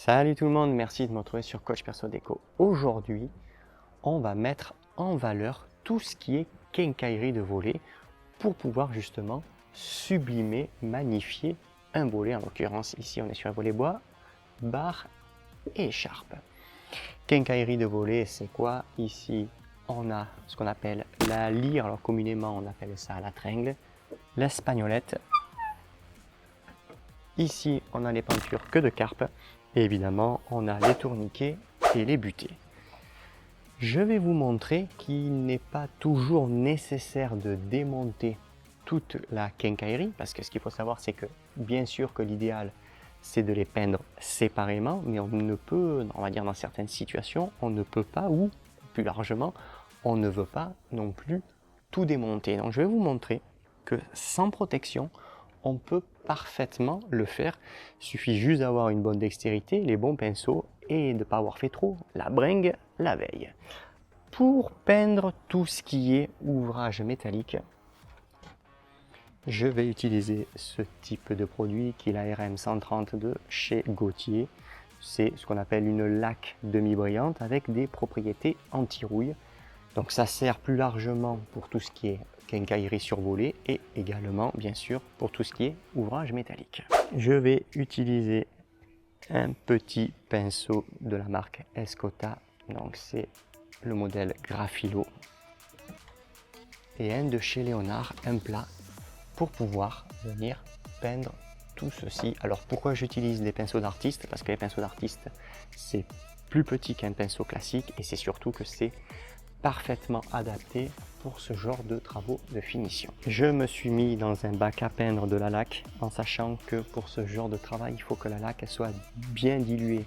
Salut tout le monde, merci de me retrouver sur Coach Perso Déco. Aujourd'hui, on va mettre en valeur tout ce qui est quincaillerie de volet pour pouvoir justement sublimer, magnifier un volet. En l'occurrence, ici, on est sur un volet bois, barre et écharpe. Quincaillerie de volet, c'est quoi? Ici, on a ce qu'on appelle la lyre, alors communément, on appelle ça la tringle, l'espagnolette. Ici, on a les peintures que de carpe. Et évidemment, on a les tourniquets et les butées. Je vais vous montrer qu'il n'est pas toujours nécessaire de démonter toute la quincaillerie, parce que ce qu'il faut savoir, c'est que bien sûr que l'idéal, c'est de les peindre séparément, mais on ne peut, on va dire dans certaines situations, on ne peut pas, ou plus largement, on ne veut pas non plus tout démonter. Donc je vais vous montrer que sans protection, on peut parfaitement le faire. Il suffit juste d'avoir une bonne dextérité, les bons pinceaux et de ne pas avoir fait trop la bringue la veille. Pour peindre tout ce qui est ouvrage métallique, je vais utiliser ce type de produit qui est la RM130 de chez Gautier. C'est ce qu'on appelle une laque demi-brillante avec des propriétés anti-rouille. Donc ça sert plus largement pour tout ce qui est quincaillerie sur volet et également bien sûr pour tout ce qui est ouvrage métallique. Je vais utiliser un petit pinceau de la marque Escota, donc c'est le modèle Graphilo, et un de chez Léonard, un plat, pour pouvoir venir peindre tout ceci. Alors pourquoi j'utilise des pinceaux d'artiste? Parce que les pinceaux d'artiste c'est plus petit qu'un pinceau classique et c'est surtout que c'est parfaitement adapté pour ce genre de travaux de finition. Je me suis mis dans un bac à peindre de la laque en sachant que pour ce genre de travail, il faut que la laque soit bien diluée.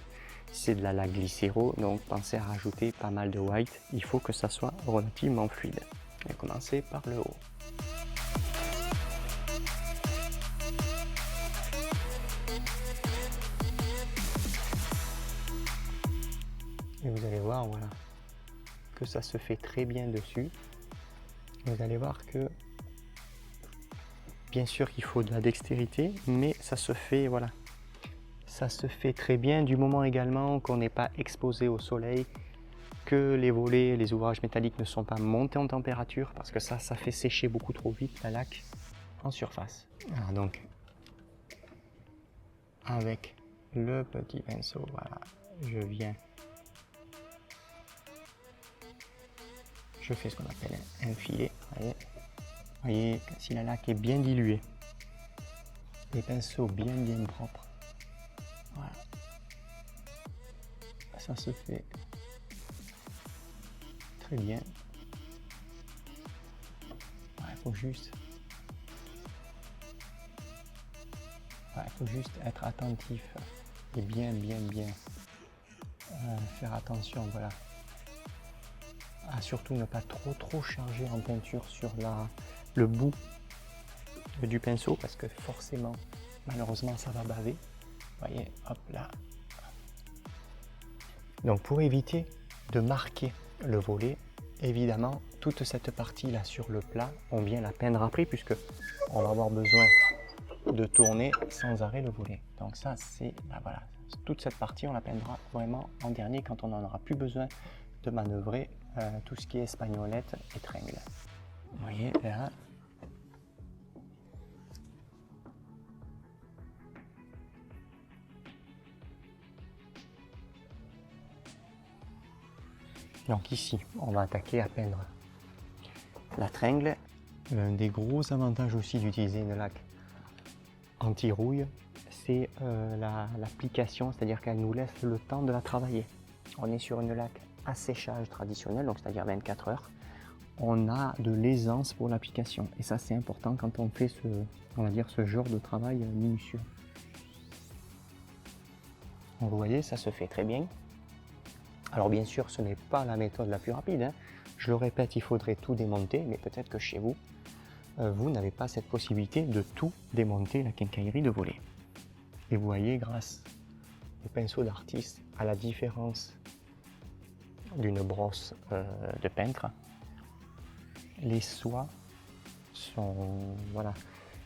C'est de la laque glycéro, donc pensez à rajouter pas mal de white. Il faut que ça soit relativement fluide. Je vais commencer par le haut. Et vous allez voir, voilà, que ça se fait très bien dessus. Vous allez voir que bien sûr qu'il faut de la dextérité, mais ça se fait, voilà, ça se fait très bien du moment également qu'on n'est pas exposé au soleil, que les volets, les ouvrages métalliques ne sont pas montés en température, parce que ça fait sécher beaucoup trop vite la laque en surface. Alors donc, avec le petit pinceau, voilà, je viens, je fais ce qu'on appelle un filet, vous voyez, si la laque est bien diluée, les pinceaux bien propres, voilà, ça se fait très bien. Il faut juste être attentif et bien faire attention, voilà, à surtout ne pas trop charger en peinture sur le bout du pinceau, parce que forcément, malheureusement, ça va baver. Vous voyez, hop là. Donc pour éviter de marquer le volet, évidemment, toute cette partie là sur le plat, on vient la peindre après, puisque on va avoir besoin de tourner sans arrêt le volet. Donc ça, c'est voilà, toute cette partie, on la peindra vraiment en dernier quand on n'en aura plus besoin de manœuvrer tout ce qui est espagnolette et tringle. Vous voyez là. Donc ici, on va attaquer à peindre la tringle. L'un des gros avantages aussi d'utiliser une laque anti-rouille, c'est l'application, c'est-à-dire qu'elle nous laisse le temps de la travailler. On est sur une laque à séchage traditionnel, donc c'est-à-dire 24 heures. On a de l'aisance pour l'application et ça c'est important quand on fait on va dire ce genre de travail minutieux. Donc, vous voyez, ça se fait très bien. Alors bien sûr, ce n'est pas la méthode la plus rapide, hein. Je le répète, il faudrait tout démonter, mais peut-être que chez vous, vous n'avez pas cette possibilité de tout démonter la quincaillerie de volet. Et vous voyez, grâce au pinceau d'artiste, à la différence d'une brosse de peintre, les soies sont, voilà,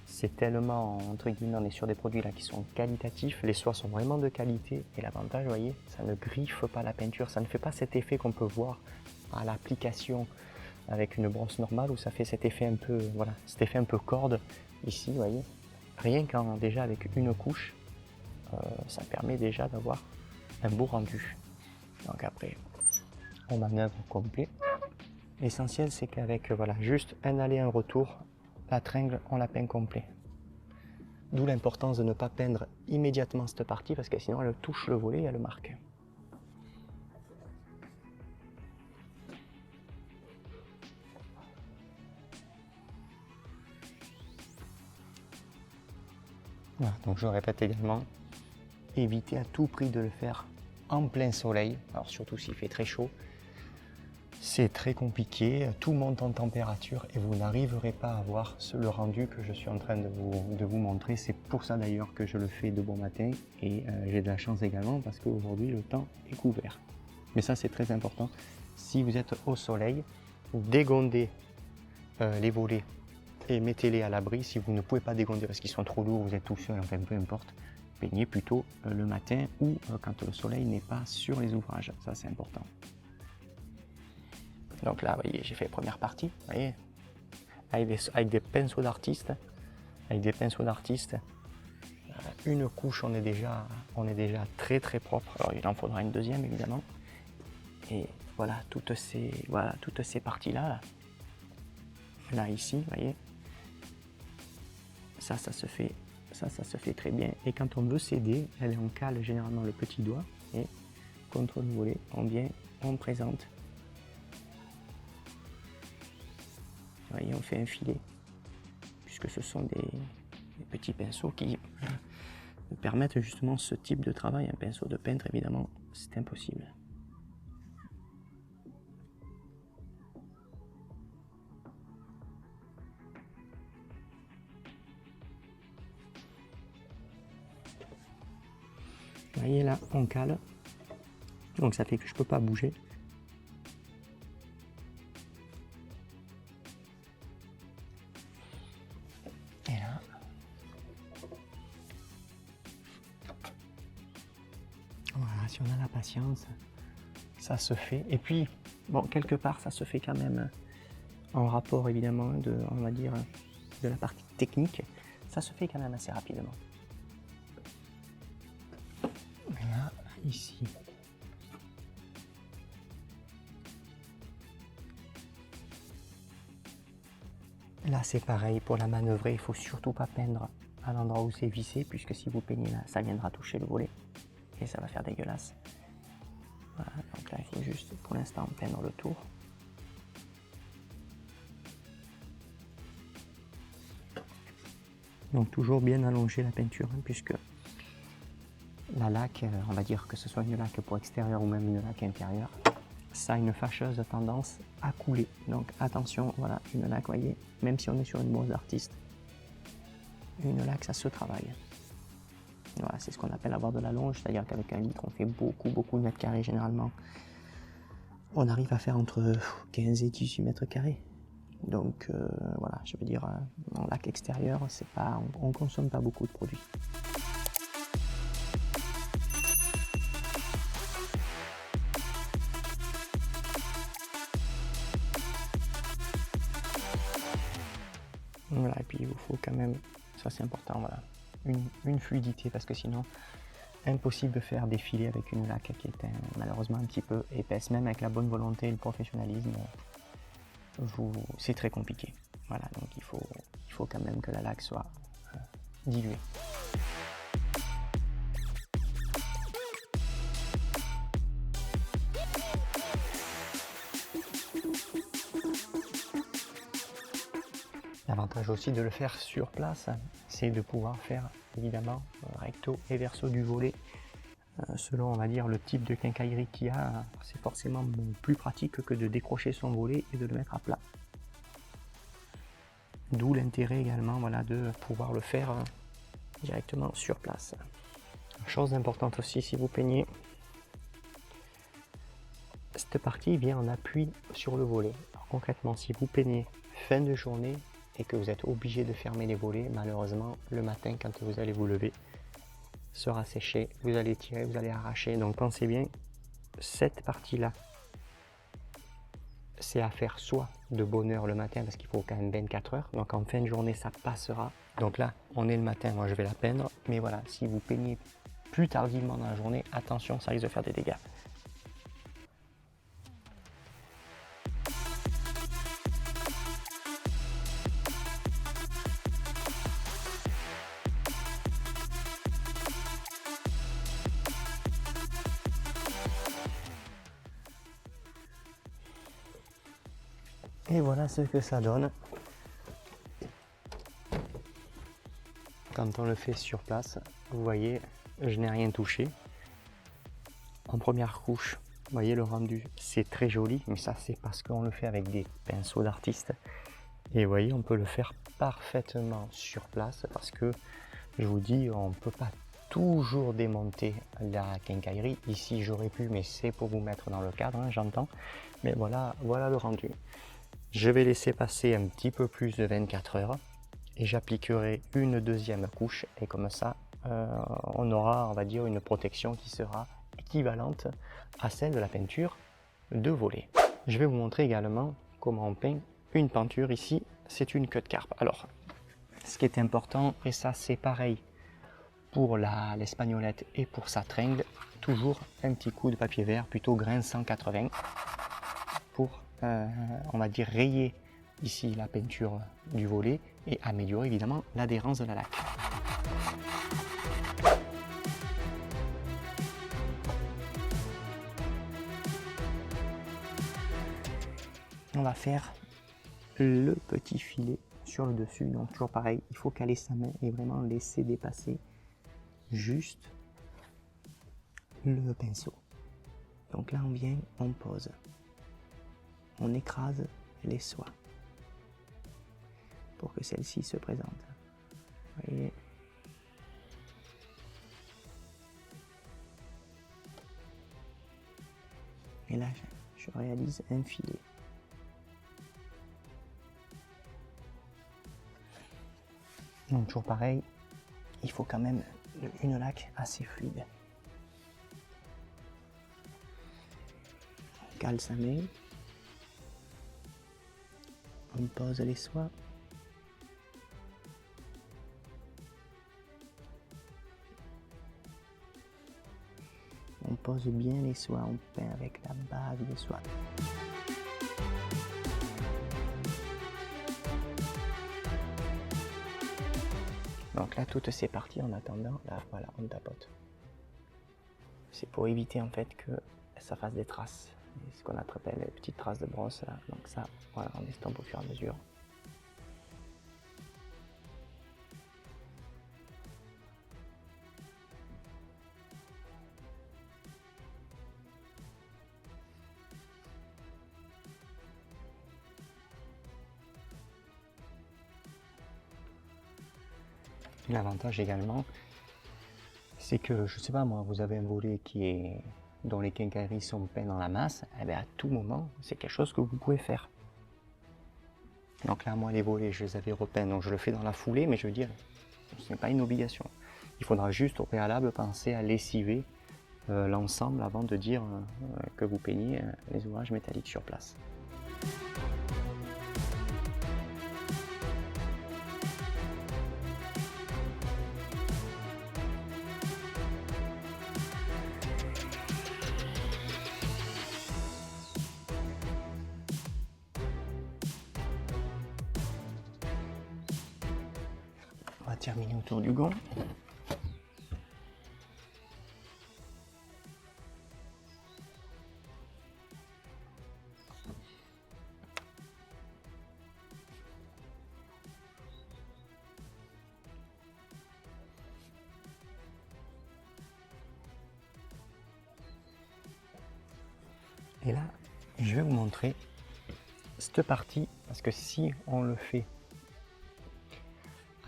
c'est tellement, entre guillemets, on est sur des produits là qui sont qualitatifs, les soies sont vraiment de qualité, et l'avantage, vous voyez, ça ne griffe pas la peinture, ça ne fait pas cet effet qu'on peut voir à l'application avec une brosse normale où ça fait cet effet un peu, voilà, cet effet un peu corde. Ici, vous voyez, rien qu'en déjà avec une couche, ça permet déjà d'avoir un beau rendu. Donc après, on manœuvre complet. L'essentiel, c'est qu'avec voilà, juste un aller, un retour, la tringle, on la peint complet. D'où l'importance de ne pas peindre immédiatement cette partie, parce que sinon elle touche le volet et elle le marque. Voilà, donc je répète également, évitez à tout prix de le faire en plein soleil, alors surtout s'il fait très chaud. C'est très compliqué, tout monte en température et vous n'arriverez pas à avoir le rendu que je suis en train de vous montrer. C'est pour ça d'ailleurs que je le fais de bon matin et j'ai de la chance également parce qu'aujourd'hui le temps est couvert. Mais ça c'est très important. Si vous êtes au soleil, dégondez les volets et mettez-les à l'abri. Si vous ne pouvez pas dégonder parce qu'ils sont trop lourds, vous êtes tout seul, enfin peu importe, peignez plutôt le matin ou quand le soleil n'est pas sur les ouvrages. Ça c'est important. Donc là, vous voyez, j'ai fait la première partie, vous voyez, avec des pinceaux d'artiste. Une couche, on est déjà très très propre. Alors il en faudra une deuxième évidemment. Et voilà toutes ces parties-là, là ici, vous voyez, ça se fait très bien. Et quand on veut s'aider, on cale généralement le petit doigt et contre le volet, on présente. Vous voyez, on fait un filet, puisque ce sont des petits pinceaux qui permettent justement ce type de travail. Un pinceau de peintre, évidemment, c'est impossible. Vous voyez là, on cale, donc ça fait que je ne peux pas bouger. Et là, voilà, si on a la patience, ça se fait. Et puis, bon, quelque part, ça se fait quand même en rapport évidemment on va dire, de la partie technique, ça se fait quand même assez rapidement. Là, ici. Là, c'est pareil, pour la manœuvrer, il ne faut surtout pas peindre à l'endroit où c'est vissé, puisque si vous peignez là, ça viendra toucher le volet et ça va faire dégueulasse. Voilà, donc là, il faut juste, pour l'instant, peindre le tour. Donc toujours bien allonger la peinture, hein, puisque la laque, on va dire que ce soit une laque pour extérieur ou même une laque intérieure, ça a une fâcheuse tendance à couler. Donc attention, voilà, une laque, voyez, même si on est sur une brosse d'artiste, une laque, ça se travaille. Voilà, c'est ce qu'on appelle avoir de la longe, c'est-à-dire qu'avec un litre, on fait beaucoup de mètres carrés généralement. On arrive à faire entre 15 et 18 mètres carrés. Donc voilà, je veux dire, en laque extérieure, c'est pas, on consomme pas beaucoup de produits. Voilà, et puis il vous faut quand même, ça c'est important, voilà, une fluidité, parce que sinon, impossible de faire des filets avec une laque qui est malheureusement un petit peu épaisse, même avec la bonne volonté et le professionnalisme, c'est très compliqué. Voilà, donc il faut quand même que la laque soit diluée. L'avantage aussi de le faire sur place, c'est de pouvoir faire évidemment recto et verso du volet. Selon, on va dire, le type de quincaillerie qu'il y a, c'est forcément plus pratique que de décrocher son volet et de le mettre à plat. D'où l'intérêt également, voilà, de pouvoir le faire directement sur place. Chose importante aussi, si vous peignez, cette partie vient en appui sur le volet. Alors, concrètement, si vous peignez fin de journée, et que vous êtes obligé de fermer les volets, malheureusement, le matin, quand vous allez vous lever, sera séché, vous allez tirer, vous allez arracher. Donc pensez bien, cette partie-là, c'est à faire soit de bonne heure le matin, parce qu'il faut quand même 24 heures, donc en fin de journée, ça passera. Donc là, on est le matin, moi je vais la peindre, mais voilà, si vous peignez plus tardivement dans la journée, attention, ça risque de faire des dégâts. Et voilà ce que ça donne quand on le fait sur place. Vous voyez, je n'ai rien touché. En première couche, vous voyez le rendu, c'est très joli, mais ça c'est parce qu'on le fait avec des pinceaux d'artiste. Et vous voyez, on peut le faire parfaitement sur place parce que, je vous dis, on ne peut pas toujours démonter la quincaillerie. Ici j'aurais pu, mais c'est pour vous mettre dans le cadre, hein, j'entends. Mais voilà, voilà le rendu. Je vais laisser passer un petit peu plus de 24 heures et j'appliquerai une deuxième couche et comme ça on aura, on va dire, une protection qui sera équivalente à celle de la peinture de volet. Je vais vous montrer également comment on peint une peinture. Ici c'est une queue de carpe. Alors ce qui est important, et ça c'est pareil pour l'espagnolette et pour sa tringle, toujours un petit coup de papier vert, plutôt grain 180 pour on va dire rayer ici la peinture du volet et améliorer évidemment l'adhérence de la laque. On va faire le petit filet sur le dessus, donc toujours pareil, il faut caler sa main et vraiment laisser dépasser juste le pinceau. Donc là on vient, on pose, on écrase les soies pour que celle-ci se présente. Vous voyez. Et là, je réalise un filet. Donc toujours pareil, il faut quand même une laque assez fluide. On cale sa main. On pose les soies. On pose bien les soies, on peint avec la base de soie. Donc là, toutes ces parties en attendant, là, voilà, on tapote. C'est pour éviter en fait que ça fasse des traces. Ce qu'on appelle les petites traces de brosse. Là. Donc ça, voilà, on estompe au fur et à mesure. L'avantage également, c'est que, je sais pas moi, vous avez un volet dont les quincailleries sont peints dans la masse, et bien à tout moment, c'est quelque chose que vous pouvez faire. Donc là, moi, les volets, je les avais repeints, donc je le fais dans la foulée, mais je veux dire, ce n'est pas une obligation. Il faudra juste au préalable penser à lessiver l'ensemble avant de dire que vous peignez les ouvrages métalliques sur place. On va terminer autour du gant. Et là, je vais vous montrer cette partie, parce que si on le fait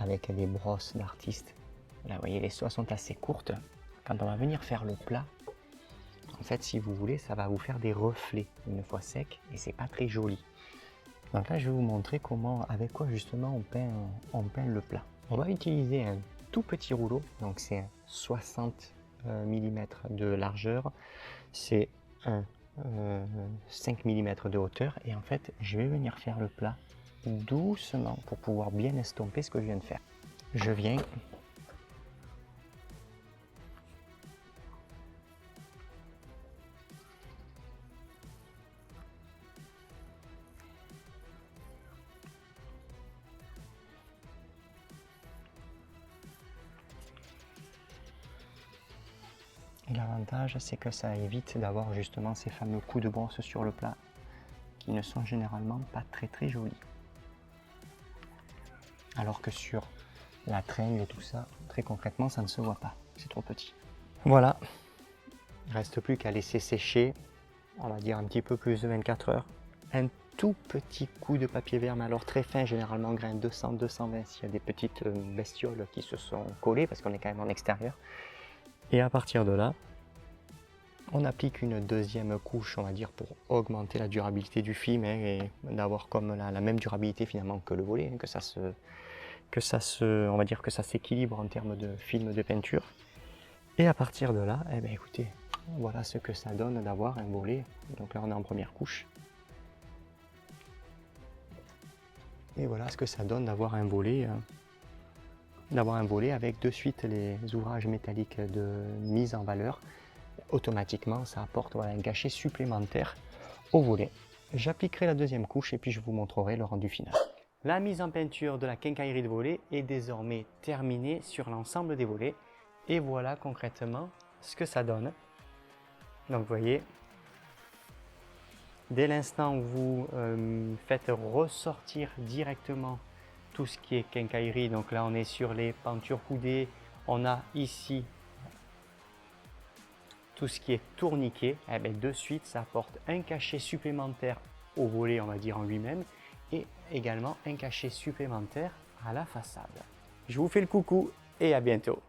avec des brosses d'artiste, là vous voyez les soies sont assez courtes, quand on va venir faire le plat, en fait si vous voulez ça va vous faire des reflets une fois sec et c'est pas très joli. Donc là, je vais vous montrer comment, avec quoi justement on peint le plat. On va utiliser un tout petit rouleau, donc c'est 60 mm de largeur, c'est un 5 mm de hauteur, et en fait, je vais venir faire le plat doucement pour pouvoir bien estomper ce que je viens de faire. Je viens et l'avantage, c'est que ça évite d'avoir justement ces fameux coups de brosse sur le plat qui ne sont généralement pas très jolis. Alors que sur la traîne et tout ça, très concrètement, ça ne se voit pas. C'est trop petit. Voilà. Il ne reste plus qu'à laisser sécher, on va dire un petit peu plus de 24 heures. Un tout petit coup de papier vert, mais alors très fin, généralement grain 200, 220, s'il y a des petites bestioles qui se sont collées, parce qu'on est quand même en extérieur. Et à partir de là, on applique une deuxième couche, on va dire, pour augmenter la durabilité du film et d'avoir comme la même durabilité finalement que le volet, on va dire que ça s'équilibre en termes de film de peinture. Et à partir de là, eh bien, écoutez, voilà ce que ça donne d'avoir un volet. Donc là, on est en première couche. Et voilà ce que ça donne d'avoir un volet avec de suite les ouvrages métalliques de mise en valeur. Automatiquement, ça apporte un cachet supplémentaire au volet. J'appliquerai la deuxième couche et puis je vous montrerai le rendu final. La mise en peinture de la quincaillerie de volet est désormais terminée sur l'ensemble des volets. Et voilà concrètement ce que ça donne. Donc vous voyez, dès l'instant où vous faites ressortir directement tout ce qui est quincaillerie, donc là on est sur les pentures coudées, on a ici tout ce qui est tourniquet, eh bien, de suite ça apporte un cachet supplémentaire au volet, on va dire en lui-même, et également un cachet supplémentaire à la façade. Je vous fais le coucou et à bientôt.